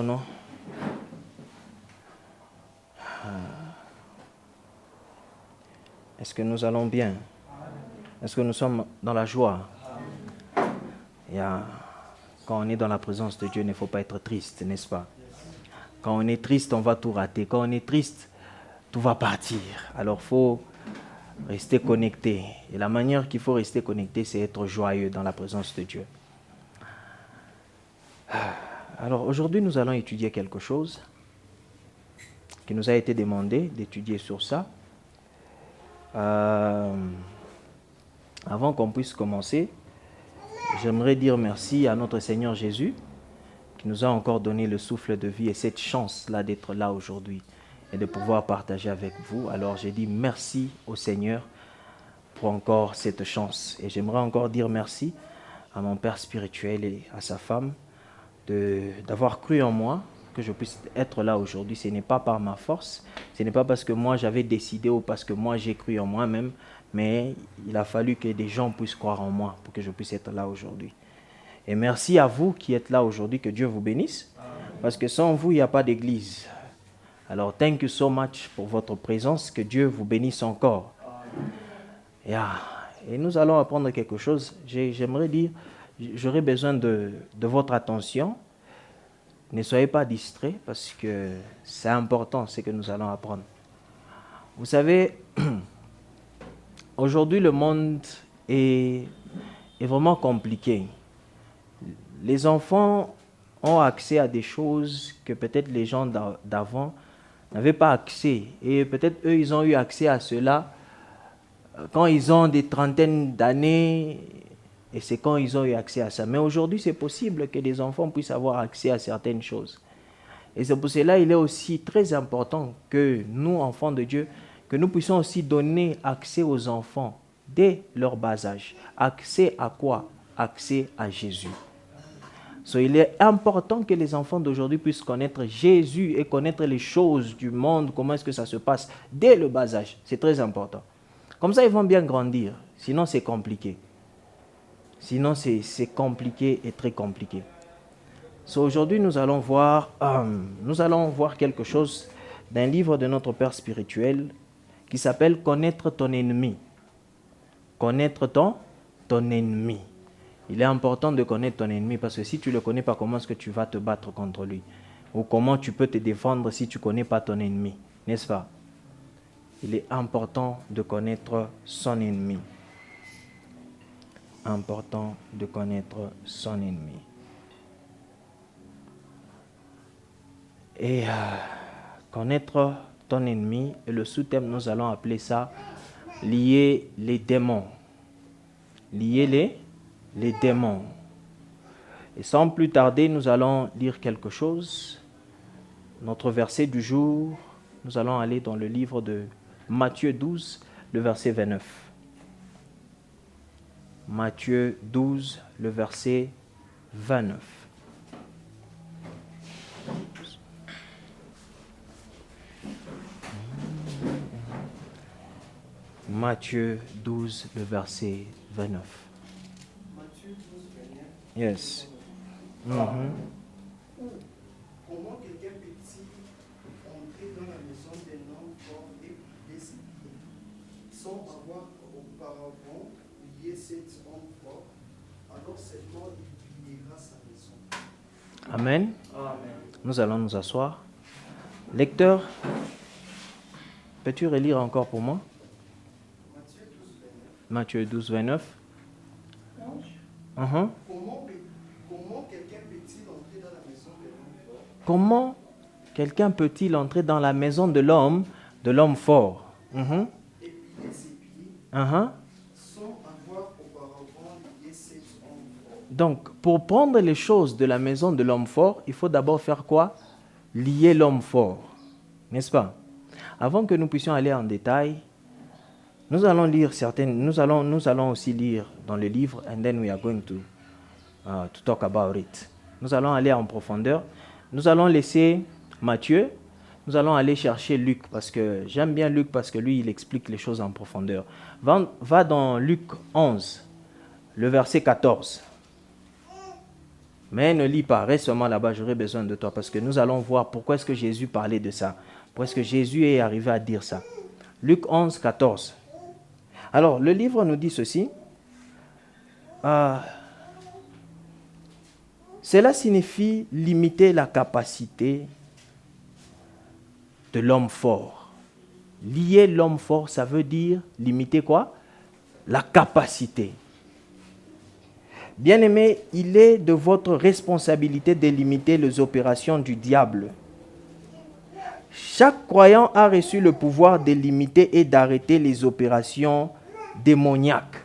Oh non. Est-ce que nous allons bien? Est-ce que nous sommes dans la joie? Quand on est dans la présence de Dieu, il ne faut pas être triste, n'est-ce pas? Quand on est triste, on va tout rater. Quand on est triste, tout va partir. Alors, il faut rester connecté. Et la manière qu'il faut rester connecté, c'est être joyeux dans la présence de Dieu. Alors, aujourd'hui, nous allons étudier quelque chose qui nous a été demandé d'étudier sur ça. Avant qu'on puisse commencer, j'aimerais dire merci à notre Seigneur Jésus qui nous a encore donné le souffle de vie et cette chance-là d'être là aujourd'hui et de pouvoir partager avec vous. Alors j'ai dit merci au Seigneur pour encore cette chance. Et j'aimerais encore dire merci à mon père spirituel et à sa femme d'avoir cru en moi, que je puisse être là aujourd'hui. Ce n'est pas par ma force, ce n'est pas parce que moi j'avais décidé ou parce que moi j'ai cru en moi-même, mais il a fallu que des gens puissent croire en moi pour que je puisse être là aujourd'hui. Et merci à vous qui êtes là aujourd'hui, que Dieu vous bénisse, parce que sans vous, il n'y a pas d'église. Alors, thank you so much pour votre présence, que Dieu vous bénisse encore. Et nous allons apprendre quelque chose. J'aimerais dire, j'aurais besoin de votre attention. Ne soyez pas distraits, parce que c'est important ce que nous allons apprendre. Vous savez, aujourd'hui, le monde est vraiment compliqué. Les enfants ont accès à des choses que peut-être les gens d'avant n'avaient pas accès. Et peut-être eux, ils ont eu accès à cela quand ils ont des trentaines d'années, et c'est quand ils ont eu accès à ça. Mais aujourd'hui, c'est possible que les enfants puissent avoir accès à certaines choses. Et c'est pour cela qu'il est aussi très important que nous, enfants de Dieu, que nous puissions aussi donner accès aux enfants dès leur bas âge. Accès à quoi? Accès à Jésus. Il est important que les enfants d'aujourd'hui puissent connaître Jésus et connaître les choses du monde, comment est-ce que ça se passe dès le bas âge. C'est très important. Comme ça, ils vont bien grandir. Sinon, c'est compliqué. Sinon, c'est compliqué et très compliqué. Aujourd'hui, nous allons voir quelque chose d'un livre de notre Père spirituel qui s'appelle « Connaître ton ennemi ». Connaître ton ennemi. Il est important de connaître ton ennemi parce que si tu ne le connais pas, comment est-ce que tu vas te battre contre lui? Ou comment tu peux te défendre si tu ne connais pas ton ennemi? N'est-ce pas? Il est important de connaître son ennemi. Important de connaître son ennemi. Et connaître ton ennemi, et le sous-thème, nous allons appeler ça « Lier les démons ». Lier les démons. Et sans plus tarder, nous allons lire quelque chose. Notre verset du jour, nous allons aller dans le livre de Matthieu 12, le verset 29. Matthieu 12, le verset 29. Matthieu 12, le verset 29. Matthieu 12, 29. Yes. Comment quelqu'un peut-il entrer dans la maison d'un homme fort et plier ses pieds, sans avoir auparavant lié cet homme fort, alors seulement il pliera sa maison. Amen. Amen. Nous allons nous asseoir. Lecteur, peux-tu relire encore pour moi? Matthieu 12, 29. Comment quelqu'un peut-il entrer dans la maison de l'homme fort? Comment quelqu'un peut-il entrer dans la maison de l'homme fort? Et plier ses pieds, sans avoir auparavant lié cet homme fort. Donc, pour prendre les choses de la maison de l'homme fort, il faut d'abord faire quoi? Lier l'homme fort. N'est-ce pas? Avant que nous puissions aller en détail, nous allons lire nous allons aussi lire dans le livre, and then we are going to talk about it. Nous allons aller en profondeur. Nous allons laisser Matthieu. Nous allons aller chercher Luc, parce que j'aime bien Luc, parce que lui, il explique les choses en profondeur. Va dans Luc 11, le verset 14. Mais ne lis pas, reste seulement là-bas, j'aurai besoin de toi parce que nous allons voir pourquoi est-ce que Jésus parlait de ça. Pourquoi est-ce que Jésus est arrivé à dire ça. Luc 11, 14. Alors, le livre nous dit ceci. Cela signifie limiter la capacité de l'homme fort. Lier l'homme fort, ça veut dire limiter quoi? La capacité. Bien-aimés, il est de votre responsabilité de limiter les opérations du diable. Chaque croyant a reçu le pouvoir de limiter et d'arrêter les opérations démoniaques.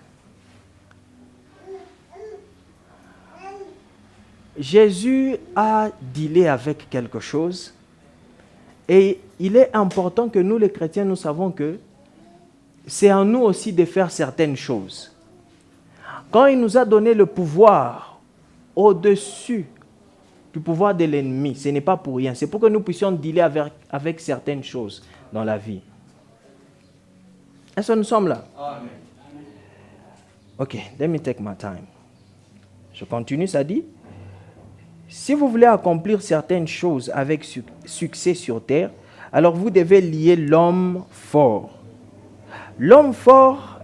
Jésus a dealé avec quelque chose et il est important que nous les chrétiens, nous savons que c'est à nous aussi de faire certaines choses. Quand il nous a donné le pouvoir au-dessus du pouvoir de l'ennemi, ce n'est pas pour rien. C'est pour que nous puissions dealer avec certaines choses dans la vie. Est-ce que nous sommes là? Amen. Ok, let me take my time. Je continue, ça dit, si vous voulez accomplir certaines choses avec succès sur terre, alors vous devez lier l'homme fort. L'homme fort,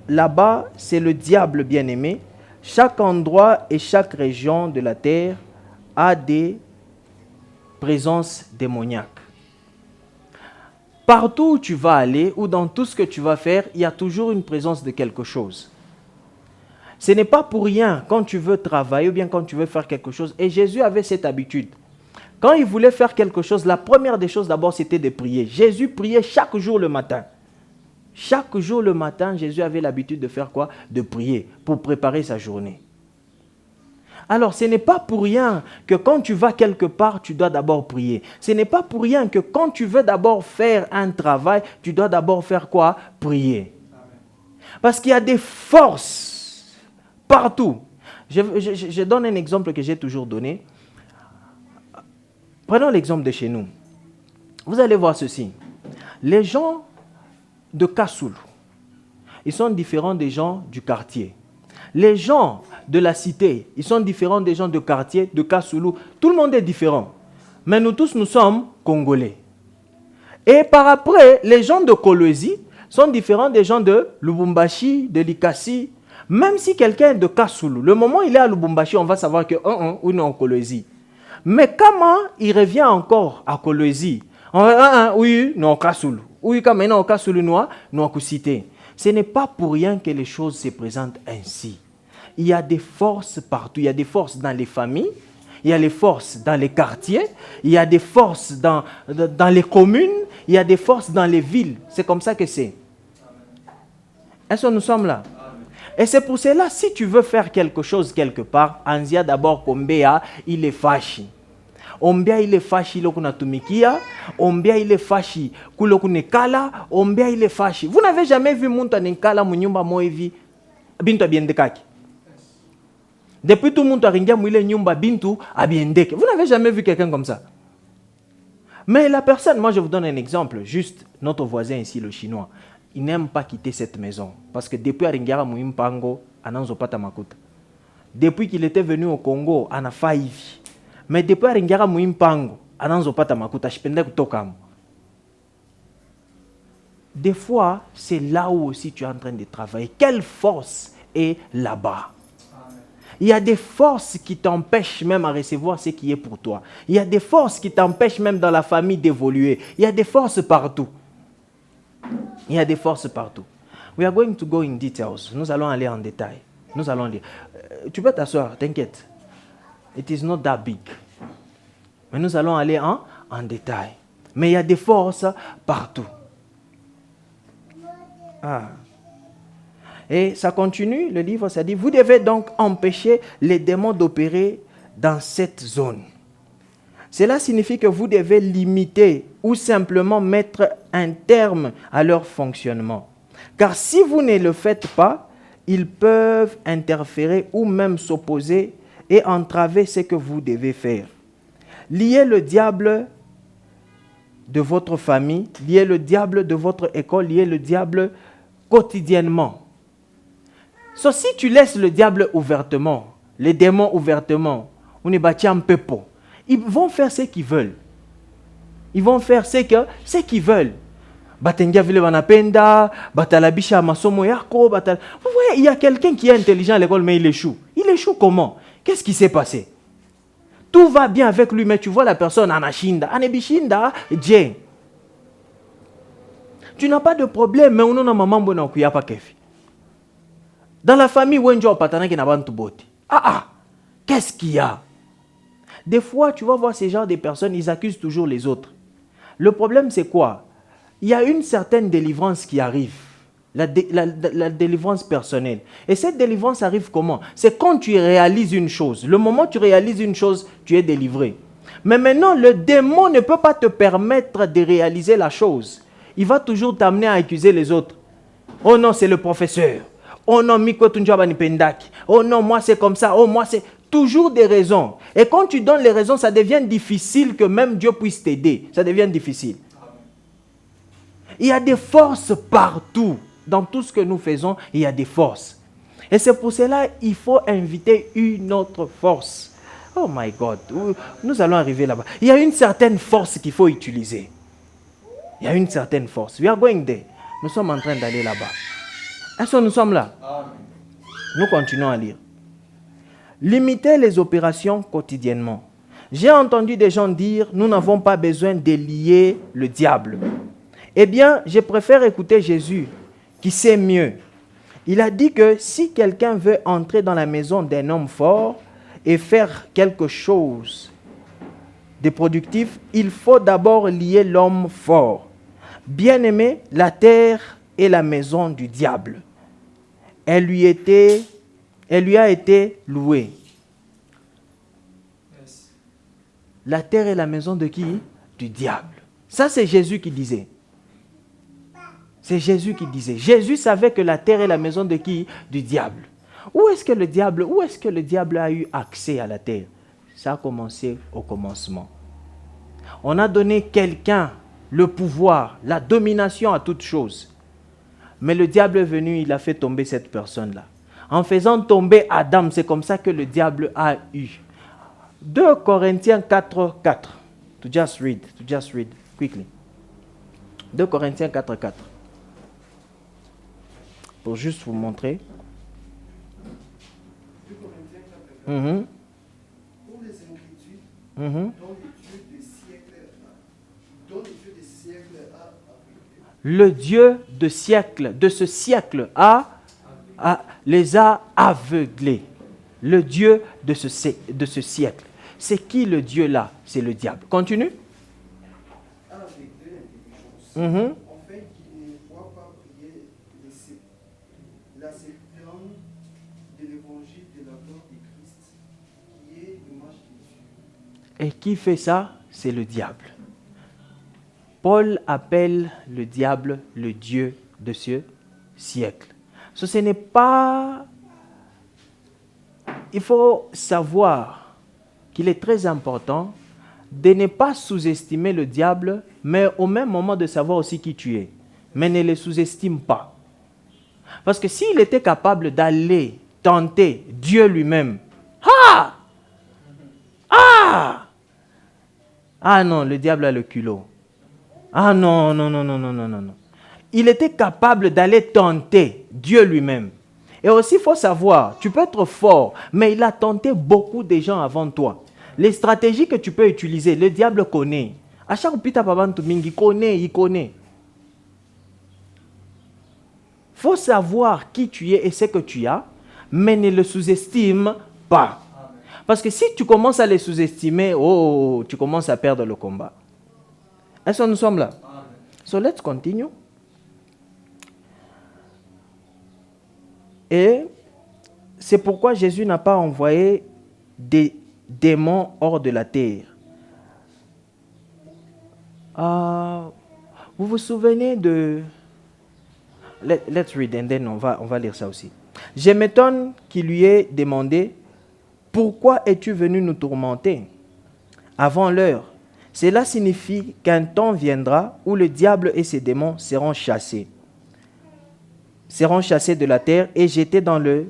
là-bas, c'est le diable bien-aimé. Chaque endroit et chaque région de la terre a des présences démoniaques. Partout où tu vas aller ou dans tout ce que tu vas faire, il y a toujours une présence de quelque chose. Ce n'est pas pour rien quand tu veux travailler ou bien quand tu veux faire quelque chose. Et Jésus avait cette habitude. Quand il voulait faire quelque chose, la première des choses d'abord, c'était de prier. Jésus priait chaque jour le matin. Chaque jour le matin, Jésus avait l'habitude de faire quoi? De prier pour préparer sa journée. Alors, ce n'est pas pour rien que quand tu vas quelque part, tu dois d'abord prier. Ce n'est pas pour rien que quand tu veux d'abord faire un travail, tu dois d'abord faire quoi? Prier. Parce qu'il y a des forces partout. Je donne un exemple que j'ai toujours donné. Prenons l'exemple de chez nous. Vous allez voir ceci. Les gens de Kassoulou, ils sont différents des gens du quartier. Les gens de la cité, ils sont différents des gens du quartier, de Kassoulou. Tout le monde est différent. Mais nous tous, nous sommes Congolais. Et par après, les gens de Kolwezi sont différents des gens de Lubumbashi, de Likasi. Même si quelqu'un est de Kassoulou, le moment où il est à Lubumbashi, on va savoir que ou non, Kolwezi. Mais comment il revient encore à Kolwezi? Oui, non, Kassoulou. Oui, quand maintenant, Kassoulou, non, Cité. Ce n'est pas pour rien que les choses se présentent ainsi. Il y a des forces partout. Il y a des forces dans les familles. Il y a des forces dans les quartiers. Il y a des forces dans les communes. Il y a des forces dans les villes. C'est comme ça que c'est. Est-ce que nous sommes là? Et c'est pour cela, si tu veux faire quelque chose quelque part, anzia d'abord Kombea, il est fâché. Ombia il est fâché lokuna tumikia, ombia il est fâché kulokune kala, ombia il est fâché. Vous n'avez jamais vu munta nenkala munyumba moevi bintu abiendekaki. Depuis tout le monde a ringia mouile nyumba bintu abiendeke. Vous n'avez jamais vu quelqu'un comme ça. Mais la personne, moi je vous donne un exemple, juste notre voisin ici, le chinois. Il n'aime pas quitter cette maison. Parce que depuis Aringara Mouimpango, Ananzo Patamakuta. Depuis qu'il était venu au Congo, on a failli. Mais depuis Aringara Mouimpango, Ananzo Patamakuta, je pendais Tokam. Des fois, c'est là où aussi tu es en train de travailler. Quelle force est là-bas? Il y a des forces qui t'empêchent même à recevoir ce qui est pour toi. Il y a des forces qui t'empêchent même dans la famille d'évoluer. Il y a des forces partout. Il y a des forces partout. We are going to go in details. Nous allons aller en détail. Nous allons lire. Tu peux t'asseoir, t'inquiète. It is not that big. Mais nous allons aller en détail. Mais il y a des forces partout. Et ça continue, le livre, ça dit, vous devez donc empêcher les démons d'opérer dans cette zone. Cela signifie que vous devez limiter ou simplement mettre un terme à leur fonctionnement. Car si vous ne le faites pas, ils peuvent interférer ou même s'opposer et entraver ce que vous devez faire. Liez le diable de votre famille, liez le diable de votre école, liez le diable quotidiennement. Si tu laisses le diable ouvertement, les démons ouvertement, on est bâti en pepo. Ils vont faire ce qu'ils veulent. Ils vont faire ce qu'ils veulent. Batengia vile banapenda, batalabisha masomo yako, Vous voyez, il y a quelqu'un qui est intelligent à l'école, mais il échoue. Il échoue comment? Qu'est-ce qui s'est passé? Tout va bien avec lui, mais tu vois la personne anashinda, anebishinda, Dieu. Tu n'as pas de problème, mais on a maman bona kuya pa kefi. Dans la famille, wenjo patana qui n'a pas de bote. Qu'est-ce qu'il y a? Des fois, tu vas voir ces genres de personnes, ils accusent toujours les autres. Le problème, c'est quoi? Il y a une certaine délivrance qui arrive. La délivrance personnelle. Et cette délivrance arrive comment? C'est quand tu réalises une chose. Le moment où tu réalises une chose, tu es délivré. Mais maintenant, le démon ne peut pas te permettre de réaliser la chose. Il va toujours t'amener à accuser les autres. Oh non, c'est le professeur. Oh non, Miko Tunjabani Pendaki. Oh non, moi c'est comme ça. Oh, moi c'est... Toujours des raisons. Et quand tu donnes les raisons, ça devient difficile que même Dieu puisse t'aider. Ça devient difficile. Il y a des forces partout. Dans tout ce que nous faisons, il y a des forces. Et c'est pour cela qu'il faut inviter une autre force. Oh my God. Nous allons arriver là-bas. Il y a une certaine force qu'il faut utiliser. Il y a une certaine force. We are going there. Nous sommes en train d'aller là-bas. Est-ce que nous sommes là? Nous continuons à lire. Limiter les opérations quotidiennement. J'ai entendu des gens dire, nous n'avons pas besoin de lier le diable. Eh bien, je préfère écouter Jésus, qui sait mieux. Il a dit que si quelqu'un veut entrer dans la maison d'un homme fort et faire quelque chose de productif, il faut d'abord lier l'homme fort. Bien-aimé, la terre est la maison du diable. Elle lui a été louée. Yes. La terre est la maison de qui? Du diable. Ça, c'est Jésus qui disait. C'est Jésus qui disait. Jésus savait que la terre est la maison de qui? Du diable. Où est-ce que le diable a eu accès à la terre? Ça a commencé au commencement. On a donné quelqu'un le pouvoir, la domination à toute chose. Mais le diable est venu, il a fait tomber cette personne-là. En faisant tomber Adam, c'est comme ça que le diable a eu. 2 Corinthiens 4, 4. To just read quickly. 2 Corinthiens 4, 4. Pour juste vous montrer. 2 Corinthiens 4, 4. Pour les inquiétudes, dont le Dieu des siècles a le Dieu de ce siècle les a aveuglés. Le Dieu de ce siècle. C'est qui le Dieu là? C'est le diable. Continue. Aveuglé l'intelligence. En fait, qu'il ne voit pas prier la serpente de l'évangile de la gloire de Christ, qui est l'image de Dieu. Et qui fait ça? C'est le diable. Paul appelle le diable le Dieu de ce siècle. Ce n'est pas... Il faut savoir qu'il est très important de ne pas sous-estimer le diable, mais au même moment de savoir aussi qui tu es. Mais ne le sous-estime pas. Parce que s'il était capable d'aller tenter Dieu lui-même, ah non, le diable a le culot. Ah non. Il était capable d'aller tenter Dieu lui-même. Et aussi, il faut savoir, tu peux être fort, mais il a tenté beaucoup de gens avant toi. Les stratégies que tu peux utiliser, le diable connaît. À chaque pita il connaît. Il faut savoir qui tu es et ce que tu as, mais ne le sous-estime pas. Parce que si tu commences à les sous-estimer, tu commences à perdre le combat. Est-ce que nous sommes là? So let's continue. Et c'est pourquoi Jésus n'a pas envoyé des démons hors de la terre. Vous vous souvenez de... Let's read and then on va lire ça aussi. Je m'étonne qu'il lui ait demandé, pourquoi es-tu venu nous tourmenter avant l'heure? Cela signifie qu'un temps viendra où le diable et ses démons seront chassés de la terre et jetés dans le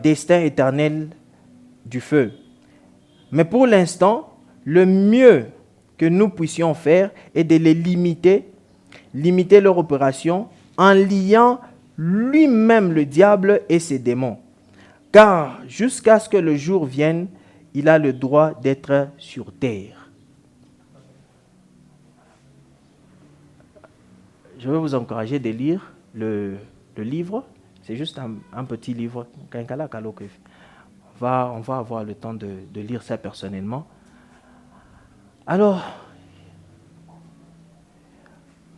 destin éternel du feu. Mais pour l'instant, le mieux que nous puissions faire est de les limiter leur opération en liant lui-même le diable et ses démons. Car jusqu'à ce que le jour vienne, il a le droit d'être sur terre. Je vais vous encourager de lire le livre. C'est juste un petit livre. On va avoir le temps de lire ça personnellement. Alors,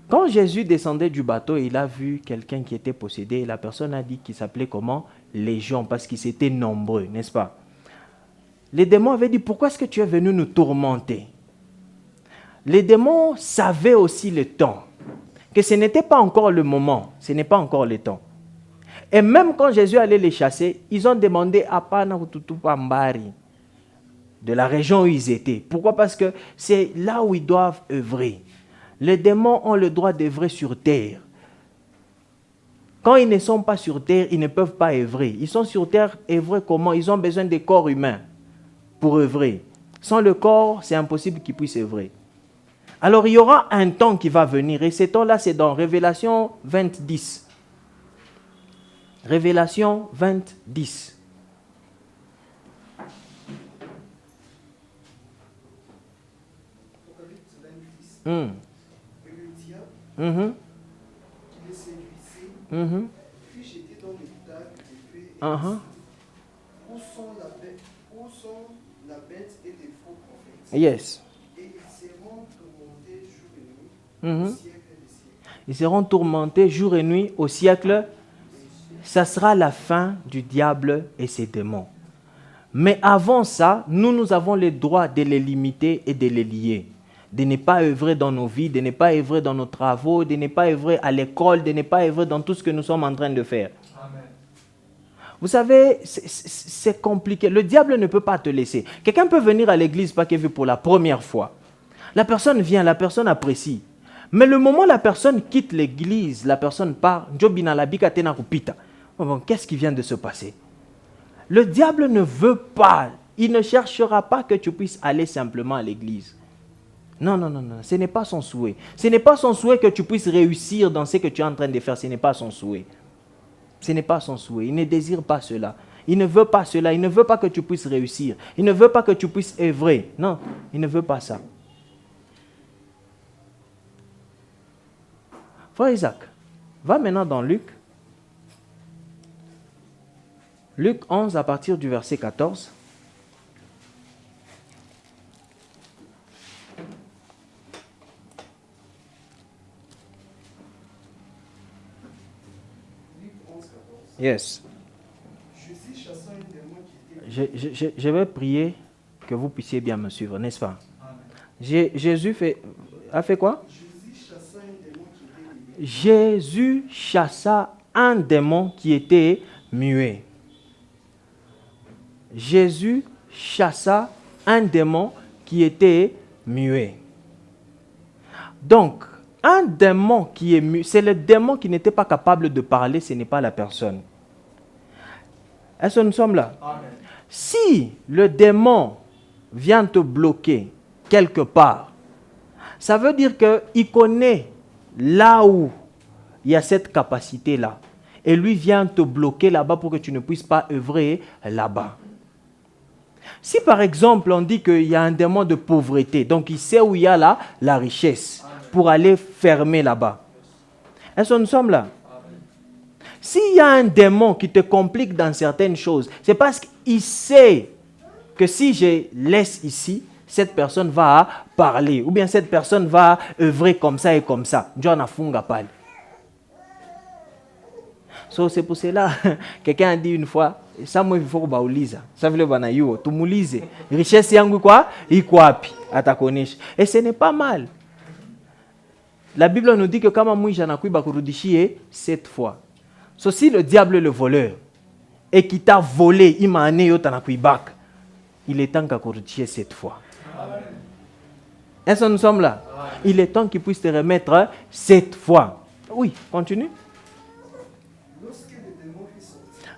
quand Jésus descendait du bateau, il a vu quelqu'un qui était possédé. Et la personne a dit qu'il s'appelait comment? Légion, parce qu'ils étaient nombreux, n'est-ce pas? Les démons avaient dit, pourquoi est-ce que tu es venu nous tourmenter? Les démons savaient aussi le temps, que ce n'était pas encore le moment, ce n'est pas encore le temps. Et même quand Jésus allait les chasser, ils ont demandé à Panakutupambari, de la région où ils étaient. Pourquoi? Parce que c'est là où ils doivent œuvrer. Les démons ont le droit d'œuvrer sur terre. Quand ils ne sont pas sur terre, ils ne peuvent pas œuvrer. Ils sont sur terre, œuvrer comment? Ils ont besoin des corps humains pour œuvrer. Sans le corps, c'est impossible qu'ils puissent œuvrer. Alors il y aura un temps qui va venir, et ce temps-là, c'est dans Révélation 20, 10. Révélation 20, 10. Apocalypse 20, 10. Et le diable, qui les séduisait, fut jeté dans les tables de feu et ainsi. Où sont la bête et les faux prophètes? Yes. Et ils seront tourmentés jour et nuit, au siècle des siècles. Ils seront tourmentés jour et nuit au siècle. Ça sera la fin du diable et ses démons. Mais avant ça, nous avons le droit de les limiter et de les lier. De ne pas œuvrer dans nos vies, de ne pas œuvrer dans nos travaux, de ne pas œuvrer à l'école, de ne pas œuvrer dans tout ce que nous sommes en train de faire. Amen. Vous savez, c'est compliqué. Le diable ne peut pas te laisser. Quelqu'un peut venir à l'église pour la première fois. La personne vient, la personne apprécie. Mais le moment où la personne quitte l'église, la personne part, qu'est-ce qui vient de se passer? Le diable ne veut pas, il ne cherchera pas que tu puisses aller simplement à l'église. Non, ce n'est pas son souhait. Ce n'est pas son souhait que tu puisses réussir dans ce que tu es en train de faire, ce n'est pas son souhait. Ce n'est pas son souhait, il ne désire pas cela. Il ne veut pas cela, il ne veut pas que tu puisses réussir. Il ne veut pas que tu puisses œuvrer. Non, il ne veut pas ça. Frère Isaac, va maintenant dans Luc. Luc 11 à partir du verset 14. Luc 11, 14. Yes. Jésus chassant un démon qui était... Je vais prier que vous puissiez bien me suivre, n'est-ce pas? Amen. Jésus a fait quoi? Jésus chassa un démon qui était muet. Jésus chassa un démon qui était muet. Jésus chassa un démon qui était muet. Donc, un démon qui est muet, c'est le démon qui n'était pas capable de parler, ce n'est pas la personne. Est-ce que nous sommes là? Amen. Si le démon vient te bloquer quelque part, ça veut dire qu'il connaît là où il y a cette capacité-là. Et lui vient te bloquer là-bas pour que tu ne puisses pas œuvrer là-bas. Si par exemple on dit qu'il y a un démon de pauvreté, donc il sait où il y a la richesse pour aller fermer là-bas. Est-ce que nous sommes là? S'il y a un démon qui te complique dans certaines choses, c'est parce qu'il sait que si je laisse ici, cette personne va parler, ou bien cette personne va œuvrer comme ça et comme ça. John Afunga parle. So, c'est pour cela, quelqu'un a dit une fois, ça moi il faut que ça veut dire tu moulize. Richesse yangu quoi? Iko wapi? Atakonesha. Et ce n'est pas mal. La Bible nous dit que kama mwisha na kuiba kurudishie 7 fois. So, si le diable est le voleur et qui t'a volé, il m'a amené il est temps qu'il kurudishie 7 fois. Est-ce que nous sommes là? Il est temps qu'il puisse te remettre 7 fois. Oui, continue.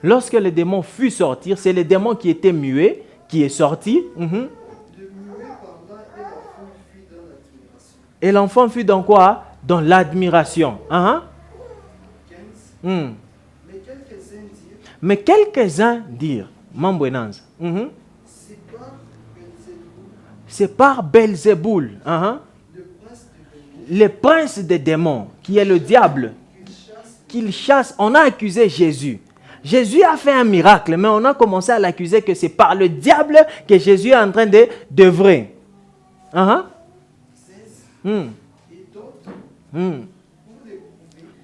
Lorsque le démon fut sorti, c'est le démon qui était muet, qui est sorti. Et l'enfant fut dans quoi? Dans l'admiration. Hein? 15. Mais quelques-uns dirent, Mais quelques-uns dirent, Mambouenanza, c'est par Belzéboul, c'est par Belzéboul, le prince de démons, le prince des démons, qui est le diable, qu'il chasse. On a accusé Jésus. Jésus a fait un miracle, mais on a commencé à l'accuser que c'est par le diable que Jésus est en train d'œuvrer. 16. Et d'autres,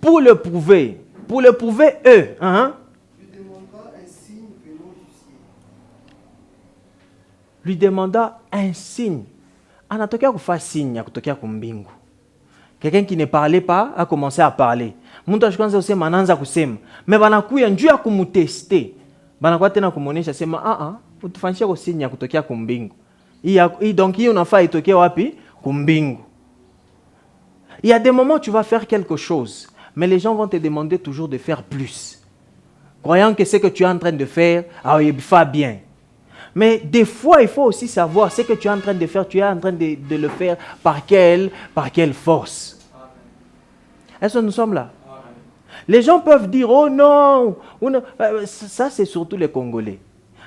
Pour le prouver, eux. lui demandera un signe venant du ciel. Lui demanda un signe. Anatokea kufa signe ya kutokea kumbingu. Quelqu'un qui ne parlait pas a commencé à parler. Muntu ashikwanza kusema anaanza kusema. Mais banakuya njuu ya kumuteste. Banakuwa tena kumuonesha sema utufanyishe kwa signe ya kutokea kumbingu. Donc hii unafaa itokee wapi? Kumbingu. Il y a des moments où tu vas faire quelque chose, mais les gens vont te demander toujours de faire plus. Croyant que ce que tu es en train de faire, il va bien. Mais des fois, il faut aussi savoir ce que tu es en train de faire, tu es en train de le faire par quelle force. Est-ce que nous sommes là? Les gens peuvent dire, oh non, ça c'est surtout les Congolais.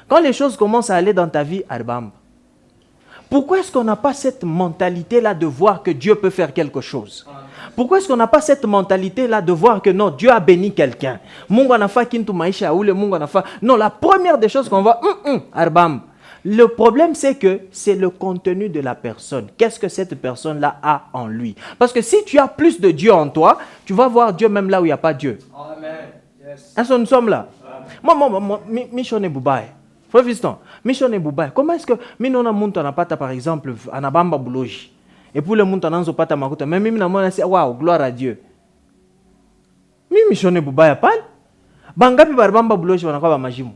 Quand les choses commencent à aller dans ta vie, Arbam, pourquoi est-ce qu'on n'a pas cette mentalité-là de voir que Dieu peut faire quelque chose? Pourquoi est-ce qu'on n'a pas cette mentalité-là de voir que non, Dieu a béni quelqu'un? Non, la première des choses qu'on va... Arbam. Le problème, c'est que c'est le contenu de la personne. Qu'est-ce que cette personne-là a en lui? Parce que si tu as plus de Dieu en toi, tu vas voir Dieu même là où il n'y a pas Dieu. Amen. Yes. Est-ce que nous sommes là? Moi, Michonne Boubaye. Frère Fiston, Michonne Boubaye. Comment est-ce que Minona Munta n'a pas, par exemple, Anabamba Bouloji? Et pour le monde, on n'a pas de mais même na c'est waouh, gloire à Dieu. Michonne Boubaye pas. Bangapi Barbamba Bouloji va pas majimu.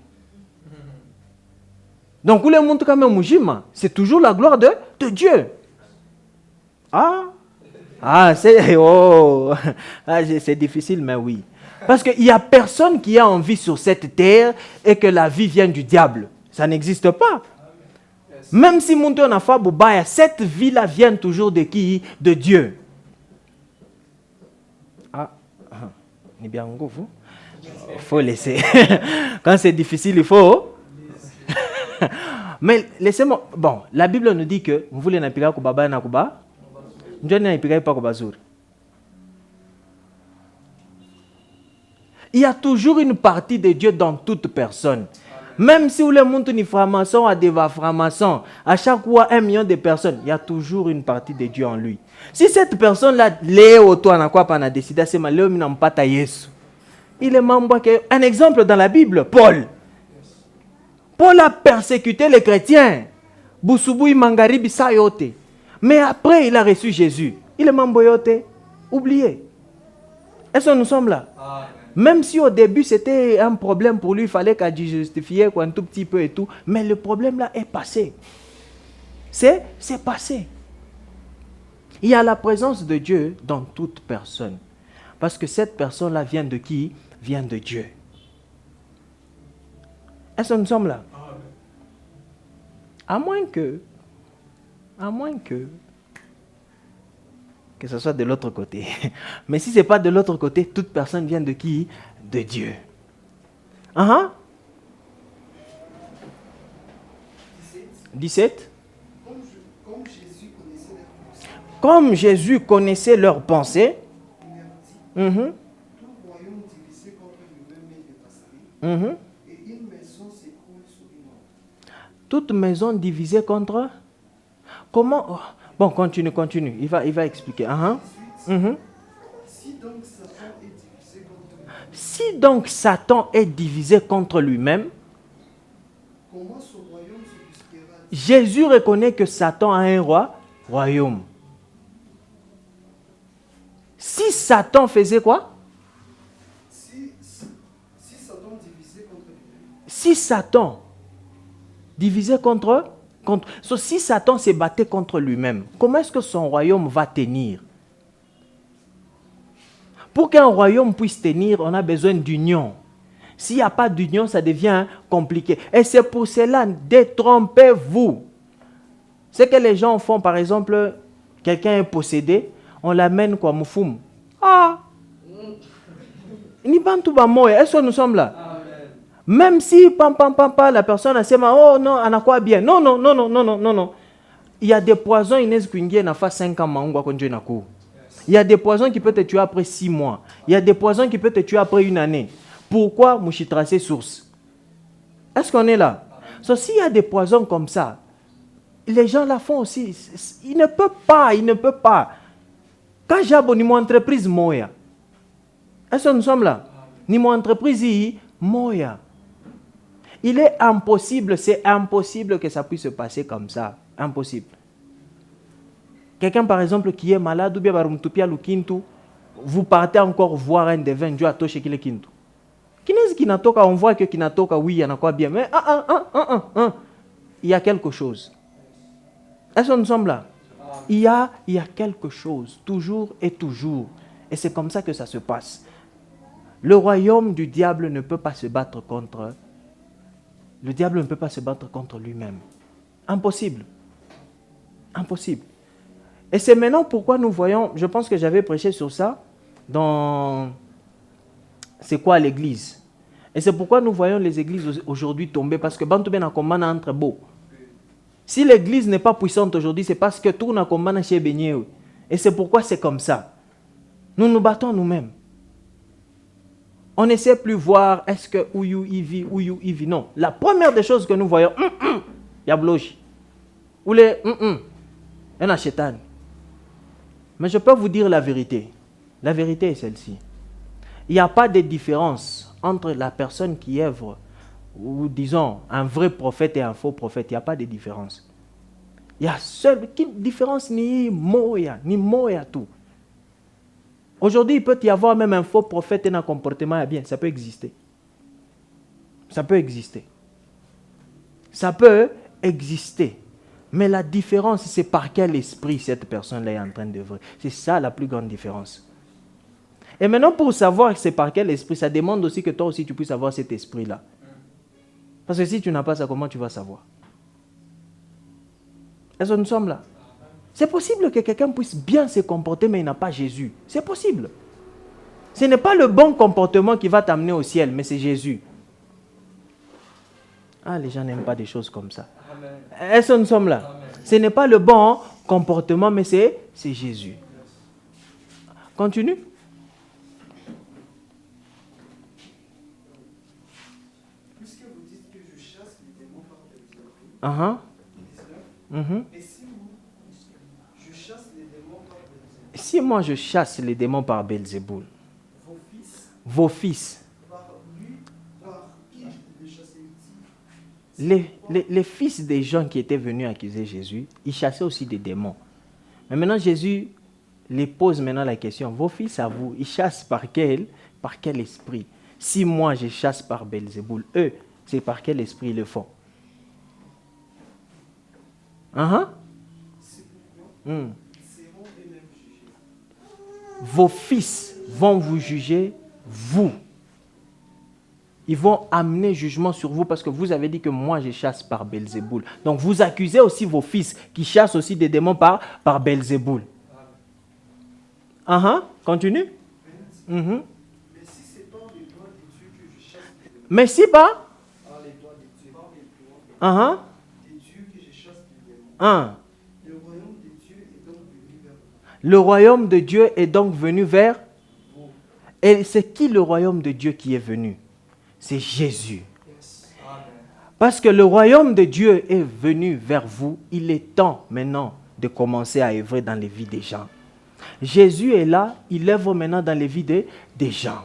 Donc, où le monde quand même mujima, c'est toujours la gloire de Dieu. C'est difficile, mais oui. Parce qu'il n'y a personne qui a envie sur cette terre et que la vie vienne du diable. Ça n'existe pas. Même si mon Dieu n'a pas Boubaya, cette vie-là vient toujours de qui? De Dieu. Ni bien vous? Il faut laisser. Quand c'est difficile, il faut. Mais laissez-moi. Bon, la Bible nous dit que vous voulez n'appliquer que Baba na Kuba. Dieu n'applique pas que Bazour. Il y a toujours une partie de Dieu dans toute personne. Même si le monde est franc-maçon, à des francs-maçons, à chaque fois 1 million de personnes, il y a toujours une partie de Dieu en lui. Si cette personne-là, il est membre. Un exemple dans la Bible, Paul. Paul a persécuté les chrétiens. Boussoubou Mangaribi Sayote. Mais après, il a reçu Jésus. Il est membre yote. Oublié. Est-ce que nous sommes là? Même si au début c'était un problème pour lui, il fallait qu'il justifie un tout petit peu et tout. Mais le problème là est passé. C'est passé. Il y a la présence de Dieu dans toute personne. Parce que cette personne-là vient de qui? Vient de Dieu. Est-ce que nous sommes là? À moins que ce soit de l'autre côté. Mais si ce n'est pas de l'autre côté, toute personne vient de qui? De Dieu. 17. Comme Jésus connaissait leurs pensées, tout royaume divisé contre lui-même est dévasté, et une maison s'écroule sur une autre. Toute maison divisée contre... Comment... Bon, continue. Il va expliquer. 18. Si donc Satan est divisé contre lui-même, comment son royaume s'édifiera? Jésus reconnaît que Satan a un royaume. Si Satan faisait quoi? Si Satan divisait contre lui-même. Si Satan divisé contre... si Satan se battait contre lui-même, comment est-ce que son royaume va tenir? Pour qu'un royaume puisse tenir, on a besoin d'union. S'il n'y a pas d'union, ça devient compliqué. Et c'est pour cela, détrompez-vous. Ce que les gens font, par exemple, quelqu'un est possédé, on l'amène quoi, Moufoum. Ah! Est-ce que nous sommes là? Même si, la personne a dit, oh non, elle a quoi bien? Non, non, non, non, non, non, non, non. Il y a des poisons, Inès Kwingé n'a fait 5 ans, il y a des poisons qui peuvent te tuer après 6 mois. Il y a des poisons qui peuvent te tuer après 1 année. Pourquoi Mouchi tracer source? Est-ce qu'on est là? So, s'il y a des poisons comme ça, les gens la font aussi. Ils ne peuvent pas, ils ne peuvent pas. Quand j'ai abonné mon entreprise, moya. Est-ce que nous sommes là? Ni mon entreprise, moya. Il est impossible, c'est impossible que ça puisse se passer comme ça. Impossible. Quelqu'un, par exemple, qui est malade, ou bien vous partez encore voir un devin, Dieu a touché qui est Kintu. On voit que Kinatoka, oui, il y en a quoi bien, mais il y a quelque chose. Est-ce que nous sommes là? Il y a quelque chose, toujours et toujours. Et c'est comme ça que ça se passe. Le royaume du diable ne peut pas se battre contre. Le diable ne peut pas se battre contre lui-même. Impossible. Impossible. Et c'est maintenant pourquoi nous voyons, je pense que j'avais prêché sur ça, dans c'est quoi l'église. Et c'est pourquoi nous voyons les églises aujourd'hui tomber, parce que Bantoubé n'a combat entre beau. Si l'église n'est pas puissante aujourd'hui, c'est parce que tout n'a combat chez Beigné. Et c'est pourquoi c'est comme ça. Nous nous battons nous-mêmes. On n'essaie plus voir est-ce que Ouyou y vit. Non. La première des choses que nous voyons, il y a Blochi. Ou les il y a Chétan. Mais je peux vous dire la vérité. La vérité est celle-ci. Il n'y a pas de différence entre la personne qui œuvre, ou disons, un vrai prophète et un faux prophète. Il n'y a pas de différence. Il y a seule différence, ni moya tout. Aujourd'hui, il peut y avoir même un faux prophète et un comportement bien. Ça peut exister. Ça peut exister. Ça peut exister. Mais la différence, c'est par quel esprit cette personne-là est en train d'œuvrer. C'est ça la plus grande différence. Et maintenant, pour savoir que c'est par quel esprit, ça demande aussi que toi aussi tu puisses avoir cet esprit-là. Parce que si tu n'as pas ça, comment tu vas savoir? Est-ce que nous sommes là? C'est possible que quelqu'un puisse bien se comporter, mais il n'a pas Jésus. C'est possible. Ce n'est pas le bon comportement qui va t'amener au ciel, mais c'est Jésus. Ah, les gens n'aiment pas des choses comme ça. Est-ce que nous sommes là? Amen. Ce n'est pas le bon comportement, mais c'est Jésus. Continue. Puisque vous dites que je chasse les démons par Belzéboul, et si moi je chasse les démons par Belzéboul, vos fils, par qui les chassez-ils? les fils des gens qui étaient venus accuser Jésus, ils chassaient aussi des démons. Mais maintenant Jésus les pose maintenant la question, vos fils à vous, ils chassent par quel esprit? Si moi je chasse par Belzéboul, eux, c'est par quel esprit ils le font? Vos fils vont vous juger, vous. Ils vont amener jugement sur vous parce que vous avez dit que moi je chasse par Belzéboul. Donc vous accusez aussi vos fils qui chassent aussi des démons par Belzéboul. Continue. Mais si c'est par les doigts de Dieu que je chasse les démons. Mais si pas. Par les doigts de Dieu. Par les doigts de Dieu que je chasse les démons. Le royaume de Dieu est donc venu vers vous. Le royaume de Dieu est donc venu vers vous. Et c'est qui le royaume de Dieu qui est venu? C'est Jésus. Yes. Parce que le royaume de Dieu est venu vers vous, il est temps maintenant de commencer à œuvrer dans les vies des gens. Jésus est là, il œuvre maintenant dans les vies des gens.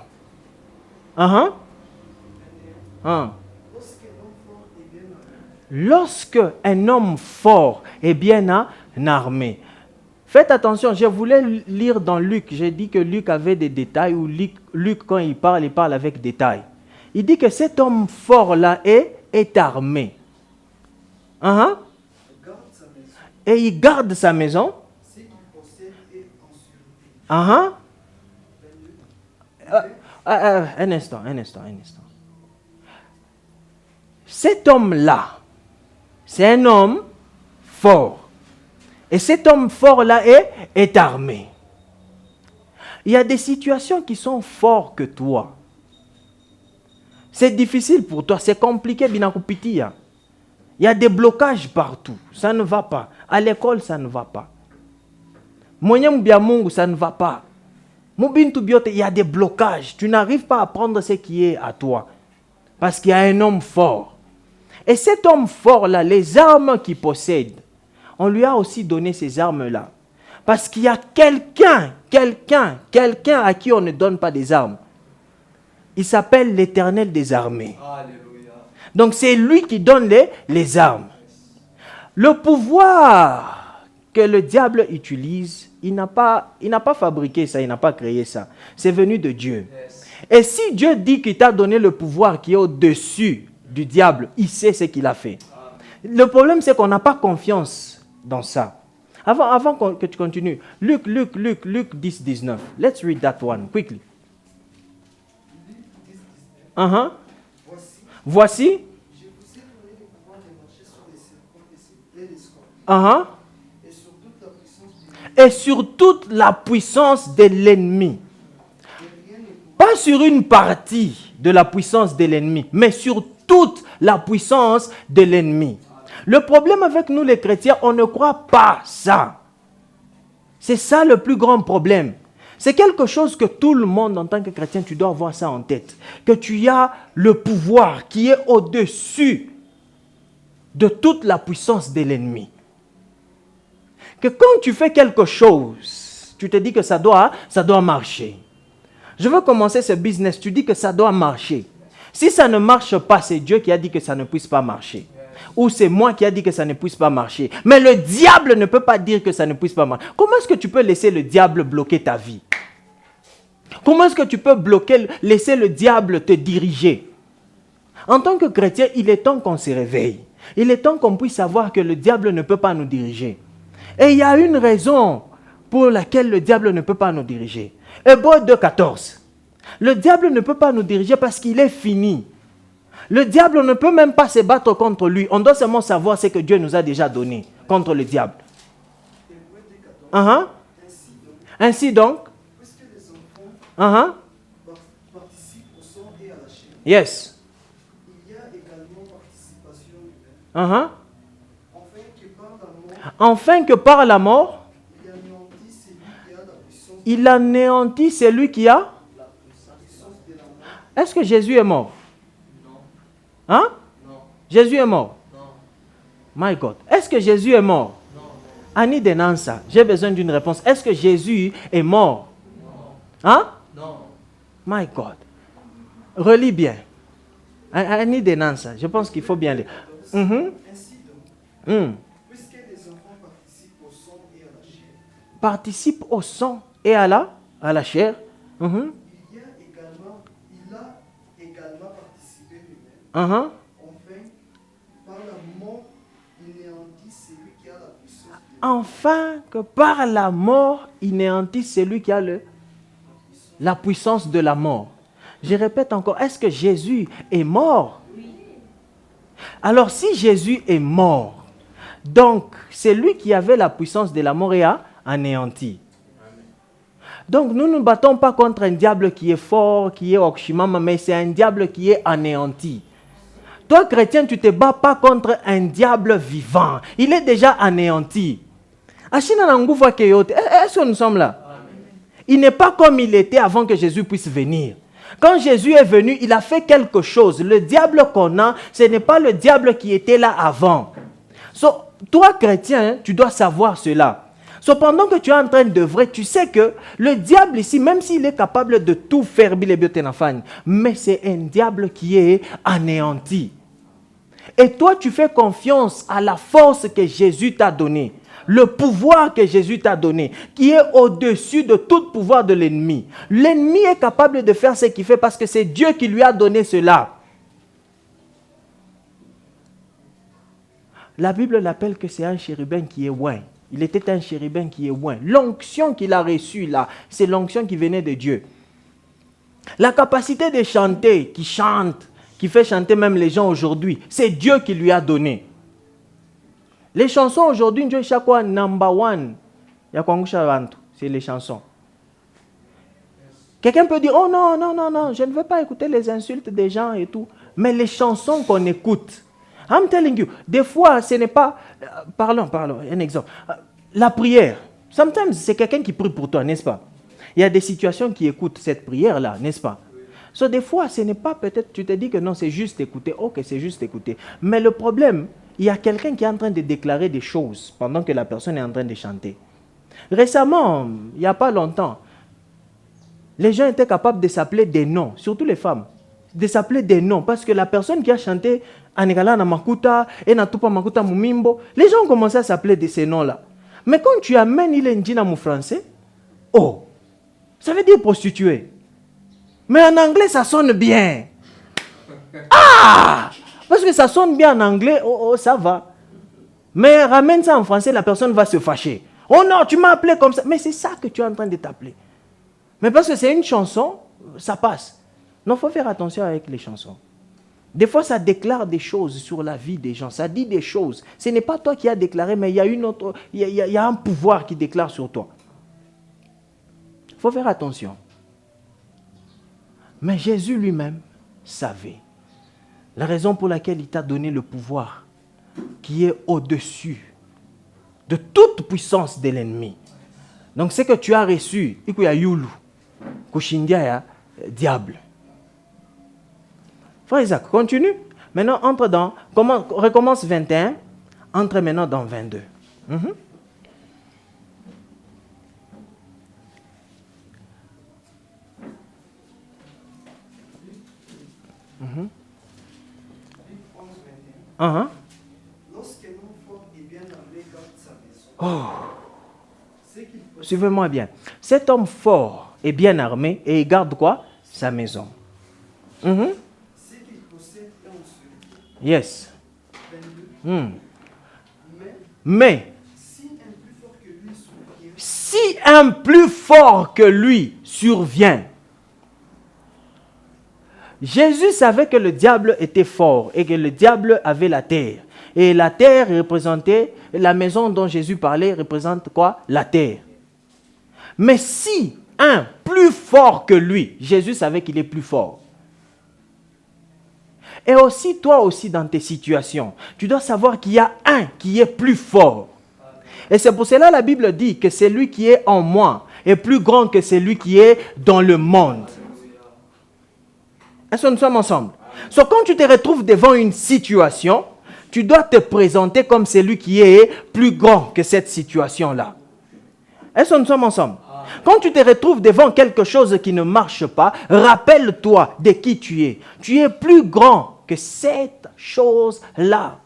Lorsque un homme fort est bien armé. Faites attention, je voulais lire dans Luc, j'ai dit que Luc avait des détails, ou Luc quand il parle avec détails. Il dit que cet homme fort-là est armé. Et il garde sa maison. Un instant. Cet homme-là, c'est un homme fort. Et cet homme fort-là est armé. Il y a des situations qui sont fortes que toi. C'est difficile pour toi, c'est compliqué, binakupitia. Il y a des blocages partout, ça ne va pas. À l'école, ça ne va pas. Ça ne va pas. Il y a des blocages. Tu n'arrives pas à prendre ce qui est à toi. Parce qu'il y a un homme fort. Et cet homme fort-là, les armes qu'il possède, on lui a aussi donné ces armes-là. Parce qu'il y a quelqu'un à qui on ne donne pas des armes. Il s'appelle l'Éternel des armées. Alléluia. Donc c'est lui qui donne les armes. Le pouvoir que le diable utilise, il n'a pas fabriqué ça, il n'a pas créé ça. C'est venu de Dieu. Yes. Et si Dieu dit qu'il t'a donné le pouvoir qui est au-dessus du diable, il sait ce qu'il a fait. Le problème, c'est qu'on n'a pas confiance dans ça. Avant que tu continues, Luc 10, 19. Let's read that one quickly. Voici. Je vous ai donné le pouvoir de marcher sur les serpents et les scorpions. Et sur toute la puissance de l'ennemi. Pas sur une partie de la puissance de l'ennemi, mais sur toute la puissance de l'ennemi. Le problème avec nous les chrétiens, on ne croit pas ça. C'est ça le plus grand problème. C'est quelque chose que tout le monde, en tant que chrétien, tu dois avoir ça en tête. Que tu as le pouvoir qui est au-dessus de toute la puissance de l'ennemi. Que quand tu fais quelque chose, tu te dis que ça doit marcher. Je veux commencer ce business, tu dis que ça doit marcher. Si ça ne marche pas, c'est Dieu qui a dit que ça ne puisse pas marcher. Ou c'est moi qui a dit que ça ne puisse pas marcher. Mais le diable ne peut pas dire que ça ne puisse pas marcher. Comment est-ce que tu peux laisser le diable bloquer ta vie? Comment est-ce que tu peux laisser le diable te diriger? En tant que chrétien, il est temps qu'on se réveille. Il est temps qu'on puisse savoir que le diable ne peut pas nous diriger. Et il y a une raison pour laquelle le diable ne peut pas nous diriger. Hébreux 2,14. Le diable ne peut pas nous diriger parce qu'il est fini. Le diable ne peut même pas se battre contre lui. On doit seulement savoir ce que Dieu nous a déjà donné contre le diable. Ainsi donc, puisque les enfants participent au sang et à la chair, yes, il y a également participation humaine, afin que par la mort, il anéantit celui qui a la puissance de la mort. Est-ce que Jésus est mort? Hein? Non. Jésus est mort? Non. My God. Est-ce que Jésus est mort? Non. Annie Denansa, j'ai besoin d'une réponse. Est-ce que Jésus est mort? Non. Hein? Non. My God. Relis bien. Annie Denansa, je pense qu'il faut bien lire. Ainsi donc, puisque les enfants participent au sang et à la chair. Participent au sang et à la chair. Il a également participé lui-même. Enfin, par la mort, il néantit celui qui a la puissance. Enfin, que par la mort, il néantit celui qui a la puissance de la mort. Je répète encore, est-ce que Jésus est mort? Oui. Alors, si Jésus est mort, donc c'est lui qui avait la puissance de la mort et a anéanti. Donc, nous ne nous battons pas contre un diable qui est fort, qui est Okshimama, mais c'est un diable qui est anéanti. Toi, chrétien, tu ne te bats pas contre un diable vivant. Il est déjà anéanti. Est-ce que nous sommes là? Il n'est pas comme il était avant que Jésus puisse venir. Quand Jésus est venu, il a fait quelque chose. Le diable qu'on a, ce n'est pas le diable qui était là avant. Toi, chrétien, tu dois savoir cela. Pendant que tu es en train d'œuvrer, tu sais que le diable ici, même s'il est capable de tout faire, mais c'est un diable qui est anéanti. Et toi, tu fais confiance à la force que Jésus t'a donnée, le pouvoir que Jésus t'a donné, qui est au-dessus de tout pouvoir de l'ennemi. L'ennemi est capable de faire ce qu'il fait parce que c'est Dieu qui lui a donné cela. La Bible l'appelle que c'est un chérubin qui est oint. Il était un chérubin qui est oint. L'onction qu'il a reçue là, c'est l'onction qui venait de Dieu. La capacité de chanter, qui chante, qui fait chanter même les gens aujourd'hui, c'est Dieu qui lui a donné. Les chansons aujourd'hui, chaque fois, number one, c'est les chansons. Quelqu'un peut dire, oh non, non, non, non, je ne veux pas écouter les insultes des gens et tout. Mais les chansons qu'on écoute, I'm telling you, des fois, ce n'est pas... Parlons, un exemple. La prière. Sometimes, c'est quelqu'un qui prie pour toi, n'est-ce pas? Il y a des situations qui écoutent cette prière-là, n'est-ce pas? So, des fois, ce n'est pas peut-être, tu te dis que non, c'est juste écouter. Ok, c'est juste écouter. Mais le problème, il y a quelqu'un qui est en train de déclarer des choses pendant que la personne est en train de chanter. Récemment, il n'y a pas longtemps, les gens étaient capables de s'appeler des noms, surtout les femmes, de s'appeler des noms, parce que la personne qui a chanté Anegala Namakuta et Natupa Makuta Mumimbo, les gens ont commencé à s'appeler de ces noms-là. Mais quand tu amènes il Ndina mon français, oh, ça veut dire prostituée. Mais en anglais, ça sonne bien. Ah! Parce que ça sonne bien en anglais, oh, ça va. Mais ramène ça en français, la personne va se fâcher. Oh non, tu m'as appelé comme ça. Mais c'est ça que tu es en train de t'appeler. Mais parce que c'est une chanson, ça passe. Non, il faut faire attention avec les chansons. Des fois, ça déclare des choses sur la vie des gens. Ça dit des choses. Ce n'est pas toi qui as déclaré, mais il y a une autre, il y a un pouvoir qui déclare sur toi. Il faut faire attention. Mais Jésus lui-même savait. La raison pour laquelle il t'a donné le pouvoir qui est au-dessus de toute puissance de l'ennemi. Donc, ce que tu as reçu, il y a Yulu, Kushindia, diable. Frère Isaac, continue. Maintenant, entre dans, recommence 21, entre maintenant dans 22. Lorsqu'un homme fort et bien armé garde sa maison, suivez-moi bien. Cet homme fort et bien armé, et il garde quoi? Sa maison. ce qu'il possède est en celui. Yes. 22. Mais Si un plus fort que lui survient, Jésus savait que le diable était fort et que le diable avait la terre. Et la terre représentait, la maison dont Jésus parlait représente quoi? La terre. Mais si un plus fort que lui, Jésus savait qu'il est plus fort. Et aussi, toi aussi dans tes situations, tu dois savoir qu'il y a un qui est plus fort. Et c'est pour cela que la Bible dit que celui qui est en moi est plus grand que celui qui est dans le monde. Est-ce que nous sommes ensemble? So, quand tu te retrouves devant une situation, tu dois te présenter comme celui qui est plus grand que cette situation-là. Est-ce que nous sommes ensemble? Quand tu te retrouves devant quelque chose qui ne marche pas, rappelle-toi de qui tu es. Tu es plus grand que cette chose-là.